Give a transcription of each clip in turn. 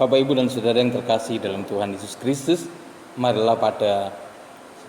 Bapak, Ibu, dan Saudara yang terkasih dalam Tuhan Yesus Kristus, marilah pada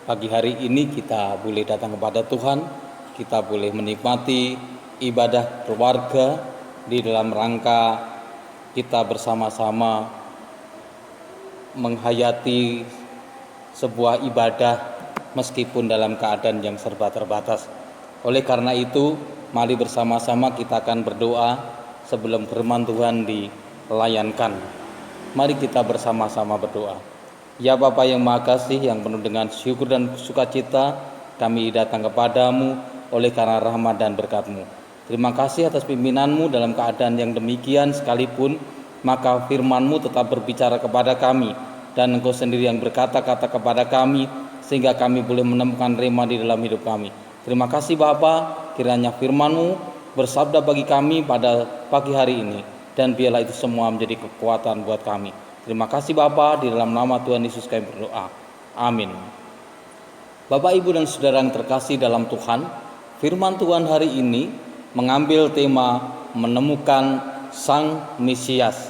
pagi hari ini kita boleh datang kepada Tuhan, kita boleh menikmati ibadah keluarga di dalam rangka kita bersama-sama menghayati sebuah ibadah meskipun dalam keadaan yang serba terbatas. Oleh karena itu, mari bersama-sama kita akan berdoa sebelum firman Tuhan dilayankan. Mari kita bersama-sama berdoa. Ya Bapa yang Maha Kasih, yang penuh dengan syukur dan sukacita, kami datang kepadamu oleh karena rahmat dan berkat-Mu. Terima kasih atas pimpinan-Mu dalam keadaan yang demikian sekalipun, maka firman-Mu tetap berbicara kepada kami, dan Engkau sendiri yang berkata-kata kepada kami, sehingga kami boleh menemukan rema di dalam hidup kami. Terima kasih Bapa, kiranya firman-Mu bersabda bagi kami pada pagi hari ini, dan biarlah itu semua menjadi kekuatan buat kami. Terima kasih Bapa, di dalam nama Tuhan Yesus kami berdoa. Amin. Bapak, Ibu, dan Saudara yang terkasih dalam Tuhan, firman Tuhan hari ini mengambil tema menemukan Sang Mesias.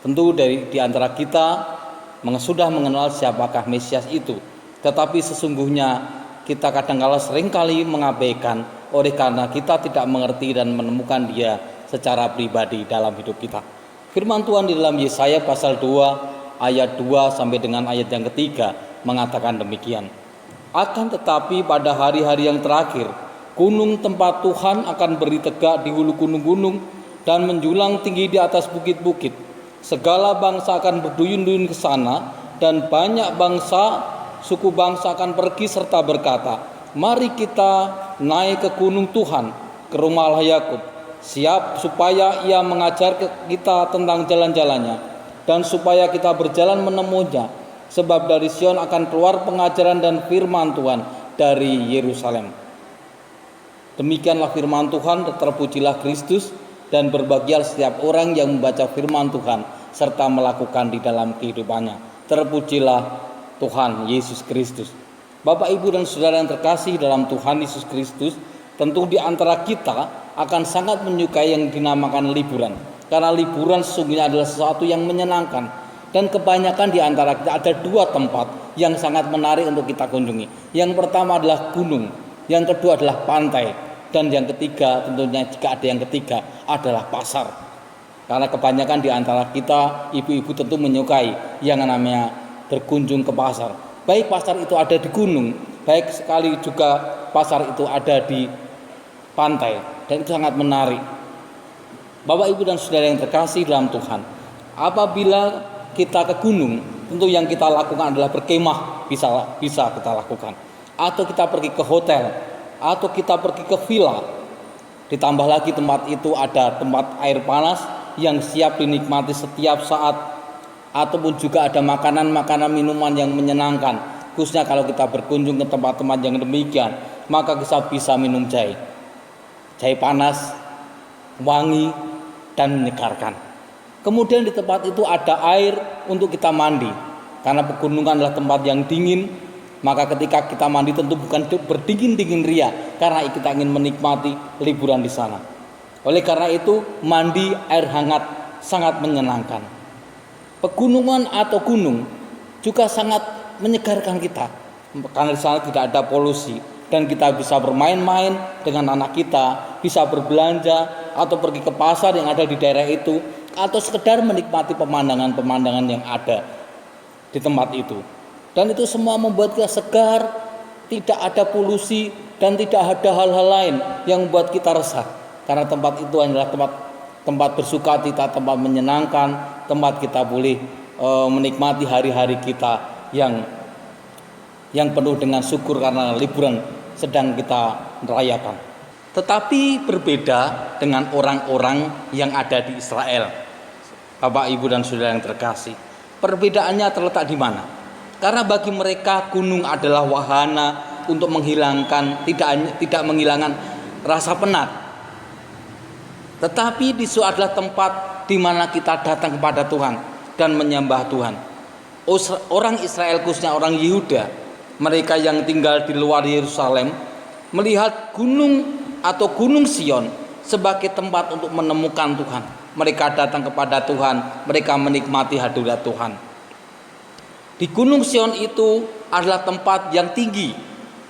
Tentu di antara kita sudah mengenal siapakah Mesias itu, tetapi sesungguhnya kita kadang-kala seringkali mengabaikan oleh karena kita tidak mengerti dan menemukan dia secara pribadi dalam hidup kita. Firman Tuhan di dalam Yesaya pasal 2 ayat 2 sampai dengan ayat yang ketiga mengatakan demikian. Akan tetapi pada hari-hari yang terakhir, gunung tempat Tuhan akan beri tegak di hulu gunung-gunung dan menjulang tinggi di atas bukit-bukit. Segala bangsa akan berduyun-duyun ke sana, dan banyak bangsa, suku bangsa akan pergi serta berkata, mari kita naik ke gunung Tuhan, ke rumah Allah Yakub, siap supaya ia mengajar kita tentang jalan-jalannya, dan supaya kita berjalan menemunya. Sebab dari Sion akan keluar pengajaran dan firman Tuhan dari Yerusalem. Demikianlah firman Tuhan. Terpujilah Kristus, dan berbahagialah setiap orang yang membaca firman Tuhan serta melakukan di dalam kehidupannya. Terpujilah Tuhan Yesus Kristus. Bapak, Ibu, dan Saudara yang terkasih dalam Tuhan Yesus Kristus, tentu di antara kita akan sangat menyukai yang dinamakan liburan. Karena liburan sesungguhnya adalah sesuatu yang menyenangkan. Dan kebanyakan di antara kita ada dua tempat yang sangat menarik untuk kita kunjungi. Yang pertama adalah gunung, yang kedua adalah pantai, dan yang ketiga tentunya jika ada yang ketiga adalah pasar. Karena kebanyakan di antara kita, ibu-ibu tentu menyukai yang namanya berkunjung ke pasar. Baik pasar itu ada di gunung, baik sekali juga pasar itu ada di pantai, dan itu sangat menarik. Bapak, Ibu, dan Saudara yang terkasih dalam Tuhan, apabila kita ke gunung, tentu yang kita lakukan adalah berkemah, bisa kita lakukan, atau kita pergi ke hotel, atau kita pergi ke villa. Ditambah lagi tempat itu ada tempat air panas yang siap dinikmati setiap saat, ataupun juga ada makanan-makanan minuman yang menyenangkan. Khususnya kalau kita berkunjung ke tempat-tempat yang demikian, maka kita bisa minum jahe panas, wangi, dan menyegarkan. Kemudian di tempat itu ada air untuk kita mandi. Karena pegunungan adalah tempat yang dingin, maka ketika kita mandi tentu bukan berdingin-dingin ria, karena kita ingin menikmati liburan di sana. Oleh karena itu, mandi air hangat sangat menyenangkan. Pegunungan atau gunung juga sangat menyegarkan kita, karena di sana tidak ada polusi, dan kita bisa bermain-main dengan anak kita, bisa berbelanja atau pergi ke pasar yang ada di daerah itu, atau sekedar menikmati pemandangan-pemandangan yang ada di tempat itu. Dan itu semua membuat kita segar, tidak ada polusi, dan tidak ada hal-hal lain yang membuat kita resah, karena tempat itu adalah tempat bersukacita, tempat menyenangkan, tempat kita boleh menikmati hari-hari kita yang penuh dengan syukur karena liburan sedang kita merayakan. Tetapi berbeda dengan orang-orang yang ada di Israel. Bapak, Ibu, dan Saudara yang terkasih, perbedaannya terletak di mana? Karena bagi mereka gunung adalah wahana untuk menghilangkan, tidak menghilangkan rasa penat. Tetapi di situ adalah tempat di mana kita datang kepada Tuhan dan menyembah Tuhan. Orang Israel, khususnya orang Yehuda, mereka yang tinggal di luar Yerusalem, melihat gunung atau gunung Sion sebagai tempat untuk menemukan Tuhan, mereka datang kepada Tuhan, mereka menikmati hadirat Tuhan. Di Gunung Sion itu adalah tempat yang tinggi.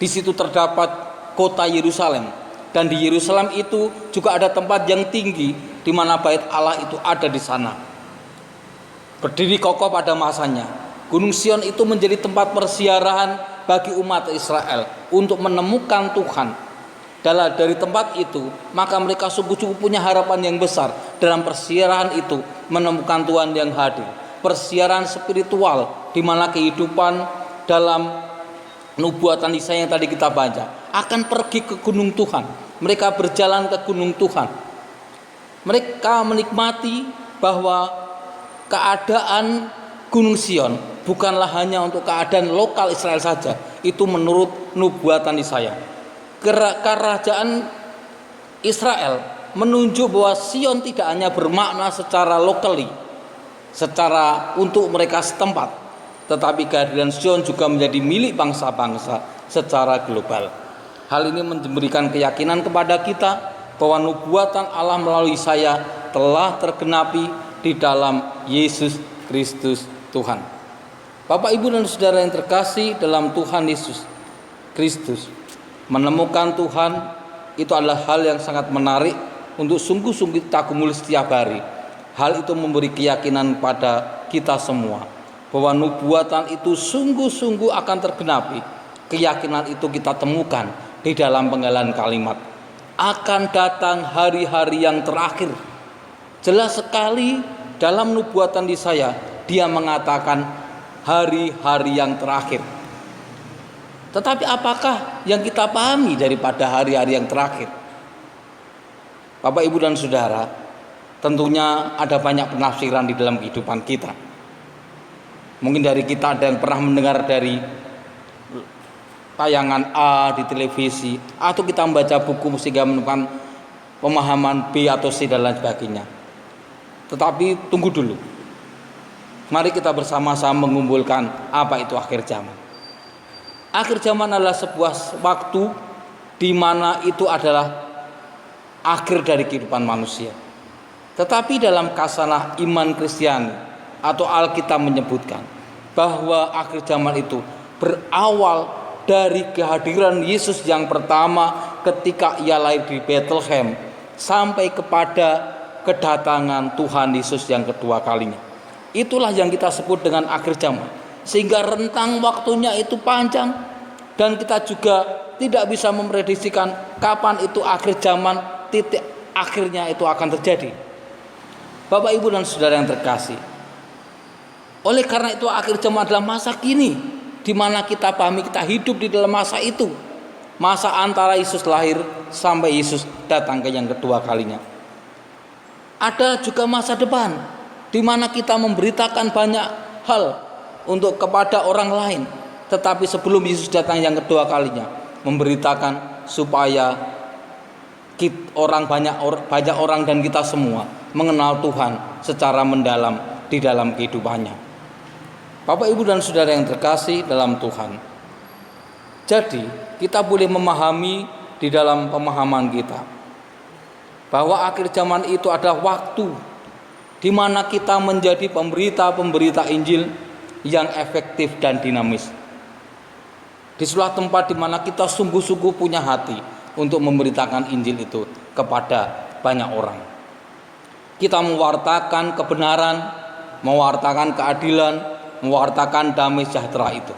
Di situ terdapat kota Yerusalem, dan di Yerusalem itu juga ada tempat yang tinggi di mana bait Allah itu ada di sana. Berdiri kokoh pada masanya, Gunung Sion itu menjadi tempat persiarahan bagi umat Israel untuk menemukan Tuhan. Dari tempat itu, maka mereka sungguh-sungguh punya harapan yang besar dalam persiarahan itu menemukan Tuhan yang hadir. Persiarahan spiritual di mana kehidupan dalam nubuatan Yesaya yang tadi kita baca akan pergi ke gunung Tuhan. Mereka berjalan ke gunung Tuhan. Mereka menikmati bahwa keadaan Gunung Sion bukanlah hanya untuk keadaan lokal Israel saja. Itu menurut nubuatan Yesaya. Kerajaan Israel menunjuk bahwa Sion tidak hanya bermakna secara lokali, secara untuk mereka setempat, tetapi kehadiran Sion juga menjadi milik bangsa-bangsa secara global. Hal ini memberikan keyakinan kepada kita bahwa nubuatan Allah melalui Yesaya telah tergenapi di dalam Yesus Kristus Tuhan. Bapak, Ibu, dan saudara yang terkasih dalam Tuhan Yesus Kristus, menemukan Tuhan itu adalah hal yang sangat menarik untuk sungguh-sungguh kita gumuli setiap hari. Hal itu memberi keyakinan pada kita semua bahwa nubuatan itu sungguh-sungguh akan tergenapi. Keyakinan itu kita temukan di dalam penggalan kalimat. Akan datang hari-hari yang terakhir. Jelas sekali dalam nubuatan Yesaya, dia mengatakan hari-hari yang terakhir. Tetapi apakah yang kita pahami daripada hari-hari yang terakhir? Bapak, Ibu, dan saudara, tentunya ada banyak penafsiran di dalam kehidupan kita. Mungkin dari kita ada yang pernah mendengar dari tayangan A di televisi, atau kita membaca buku sehingga menemukan pemahaman B atau C dan lain sebagainya. Tetapi tunggu dulu. Mari kita bersama-sama mengumpulkan apa itu akhir zaman. Akhir zaman adalah sebuah waktu di mana itu adalah akhir dari kehidupan manusia. Tetapi dalam kasanah iman Kristiani atau Alkitab menyebutkan bahwa akhir zaman itu berawal dari kehadiran Yesus yang pertama ketika ia lahir di Bethlehem sampai kepada kedatangan Tuhan Yesus yang kedua kalinya. Itulah yang kita sebut dengan akhir zaman. Sehingga rentang waktunya itu panjang dan kita juga tidak bisa memprediksikan kapan itu akhir zaman, titik akhirnya itu akan terjadi. Bapak, Ibu, dan saudara yang terkasih, oleh karena itu akhir zaman adalah masa kini, di mana kita pahami kita hidup di dalam masa itu, masa antara Yesus lahir sampai Yesus datang ke yang kedua kalinya. Ada juga masa depan, di mana kita memberitakan banyak hal untuk kepada orang lain, tetapi sebelum Yesus datang yang kedua kalinya, memberitakan supaya banyak orang dan kita semua mengenal Tuhan secara mendalam di dalam kehidupannya. Bapak, Ibu, dan saudara yang terkasih dalam Tuhan, jadi kita boleh memahami di dalam pemahaman kita bahwa akhir zaman itu adalah waktu di mana kita menjadi pemberita Injil yang efektif dan dinamis. Di sebuah tempat di mana kita sungguh-sungguh punya hati untuk memberitakan Injil itu kepada banyak orang. Kita mewartakan kebenaran, mewartakan keadilan, mewartakan damai sejahtera itu.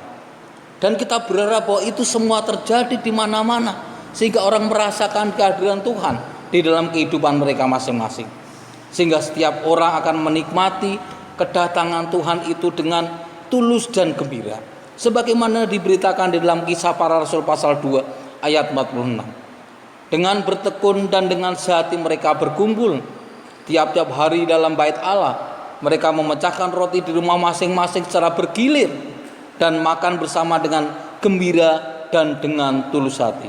Dan kita berharap bahwa itu semua terjadi di mana-mana, sehingga orang merasakan kehadiran Tuhan di dalam kehidupan mereka masing-masing. Sehingga setiap orang akan menikmati kedatangan Tuhan itu dengan tulus dan gembira, sebagaimana diberitakan di dalam Kisah Para Rasul pasal 2 ayat 46. Dengan bertekun dan dengan sehati mereka berkumpul tiap-tiap hari dalam bait Allah. Mereka memecahkan roti di rumah masing-masing secara bergilir dan makan bersama dengan gembira dan dengan tulus hati.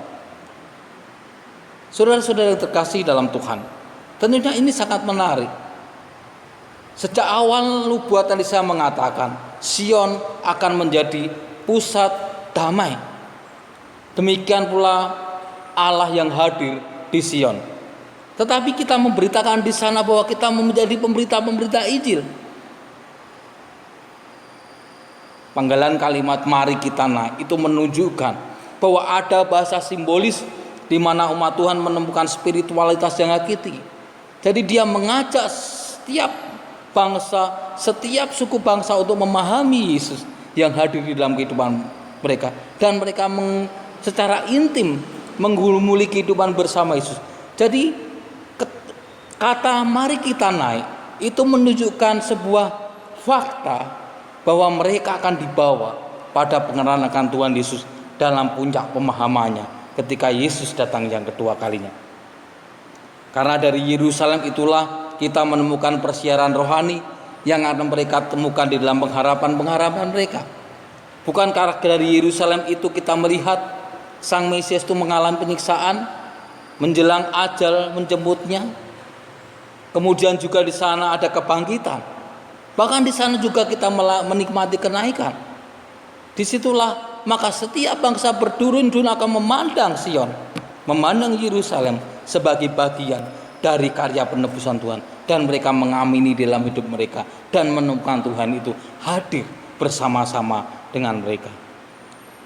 Saudara-saudara yang terkasih dalam Tuhan, tentunya ini sangat menarik. Sejak awal nubuatan Yesaya mengatakan Sion akan menjadi pusat damai. Demikian pula Allah yang hadir di Sion. Tetapi kita memberitakan di sana bahwa kita menjadi pemberita-pemberita Injil. Panggalan kalimat mari kita naik itu menunjukkan bahwa ada bahasa simbolis di mana umat Tuhan menemukan spiritualitas yang hakiki. Jadi dia mengajak setiap bangsa, setiap suku bangsa untuk memahami Yesus yang hadir di dalam kehidupan mereka, dan mereka secara intim menggumuli kehidupan bersama Yesus. Jadi kata mari kita naik itu menunjukkan sebuah fakta bahwa mereka akan dibawa pada pengenalan akan Tuhan Yesus dalam puncak pemahamannya ketika Yesus datang yang kedua kalinya. Karena dari Yerusalem itulah kita menemukan persiaran rohani yang akan mereka temukan di dalam pengharapan-pengharapan mereka. Bukankah dari Yerusalem itu kita melihat Sang Mesias itu mengalami penyiksaan menjelang ajal menjemputnya. Kemudian juga di sana ada kebangkitan. Bahkan di sana juga kita menikmati kenaikan. Disitulah maka setiap bangsa berdurun-durun akan memandang Sion, memandang Yerusalem sebagai bagian dari karya penebusan Tuhan, dan mereka mengamini dalam hidup mereka dan menemukan Tuhan itu hadir bersama-sama dengan mereka.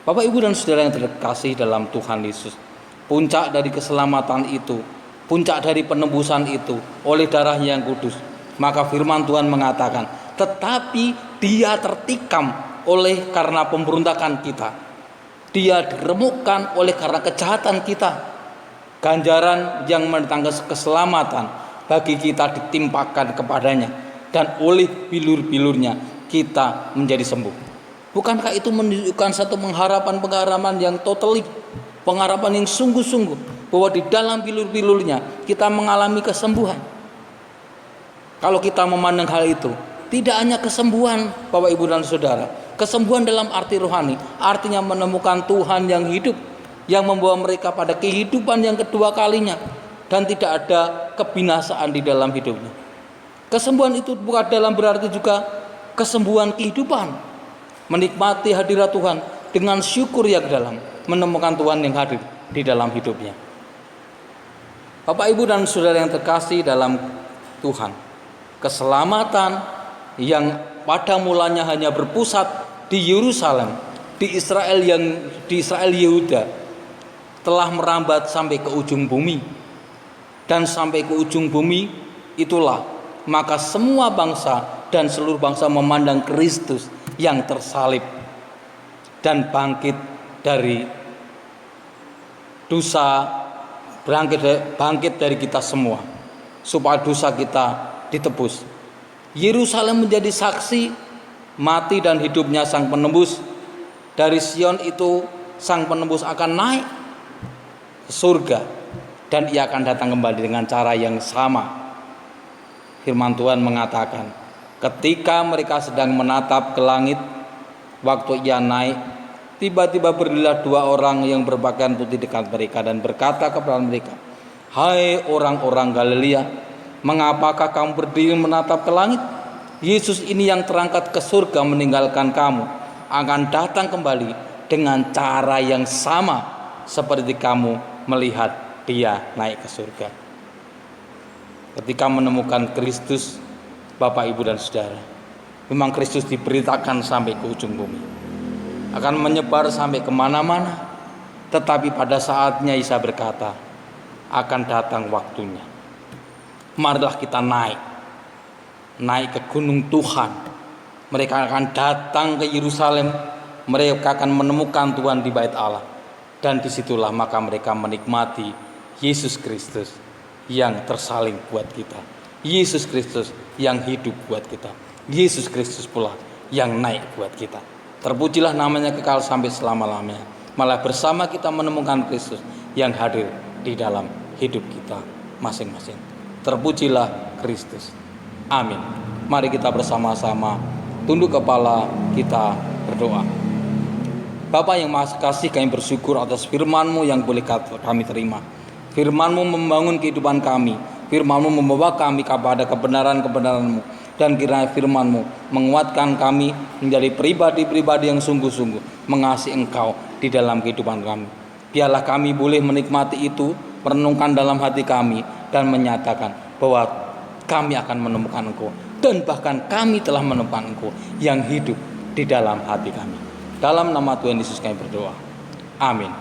Bapak, Ibu, dan saudara yang terkasih dalam Tuhan Yesus, puncak dari keselamatan itu, puncak dari penebusan itu oleh darahnya yang kudus. Maka firman Tuhan mengatakan, tetapi dia tertikam oleh karena pemberontakan kita, dia diremukkan oleh karena kejahatan kita, ganjaran yang mendatangkan keselamatan bagi kita ditimpakan kepadanya, dan oleh bilur-bilurnya kita menjadi sembuh. Bukankah itu menunjukkan satu pengharapan yang totally, pengharapan yang sungguh-sungguh, bahwa di dalam bilur-bilurnya kita mengalami kesembuhan. Kalau kita memandang hal itu, tidak hanya kesembuhan Bapak, Ibu, dan saudara, kesembuhan dalam arti rohani, artinya menemukan Tuhan yang hidup, yang membawa mereka pada kehidupan yang kedua kalinya, dan tidak ada kebinasaan di dalam hidupnya. Kesembuhan itu bukan dalam berarti juga kesembuhan kehidupan, menikmati hadirat Tuhan dengan syukur yang dalam, menemukan Tuhan yang hadir di dalam hidupnya. Bapak, Ibu, dan saudara yang terkasih dalam Tuhan, keselamatan yang pada mulanya hanya berpusat di Yerusalem, di Israel Yehuda, telah merambat sampai ke ujung bumi. Dan sampai ke ujung bumi itulah maka semua bangsa dan seluruh bangsa memandang Kristus yang tersalib dan bangkit dari dosa, bangkit dari kita semua, supaya dosa kita ditebus. Yerusalem menjadi saksi mati dan hidupnya Sang Penebus. Dari Sion itu Sang Penebus akan naik ke surga, dan ia akan datang kembali dengan cara yang sama. Firman Tuhan mengatakan, ketika mereka sedang menatap ke langit, waktu ia naik, tiba-tiba berdirilah dua orang yang berpakaian putih dekat mereka dan berkata kepada mereka, hai orang-orang Galilea, mengapakah kamu berdiri menatap ke langit? Yesus ini yang terangkat ke surga meninggalkan kamu akan datang kembali dengan cara yang sama seperti kamu melihat dia naik ke surga. Ketika menemukan Kristus, Bapak, Ibu, dan saudara, memang Kristus diberitakan sampai ke ujung bumi, akan menyebar sampai kemana-mana. Tetapi pada saatnya Isa berkata, akan datang waktunya, marilah kita naik ke gunung Tuhan. Mereka akan datang ke Yerusalem, mereka akan menemukan Tuhan di bait Allah, dan disitulah maka mereka menikmati Yesus Kristus yang tersalib buat kita, Yesus Kristus yang hidup buat kita, Yesus Kristus pula yang naik buat kita. Terpujilah namanya kekal sampai selama-lamanya. Malah bersama kita menemukan Kristus yang hadir di dalam hidup kita masing-masing. Terpujilah Kristus. Amin. Mari kita bersama-sama tunduk kepala, kita berdoa. Bapa yang Maha Kasih, kami bersyukur atas firman-Mu yang boleh kami terima. Firman-Mu membangun kehidupan kami, firman-Mu membawa kami kepada kebenaran-kebenaran-Mu, dan kiranya firman-Mu menguatkan kami menjadi pribadi-pribadi yang sungguh-sungguh mengasihi Engkau di dalam kehidupan kami. Biarlah kami boleh menikmati itu, merenungkan dalam hati kami, dan menyatakan bahwa kami akan menemukan Engkau, dan bahkan kami telah menemukan Engkau yang hidup di dalam hati kami. Dalam nama Tuhan Yesus kami berdoa. Amin.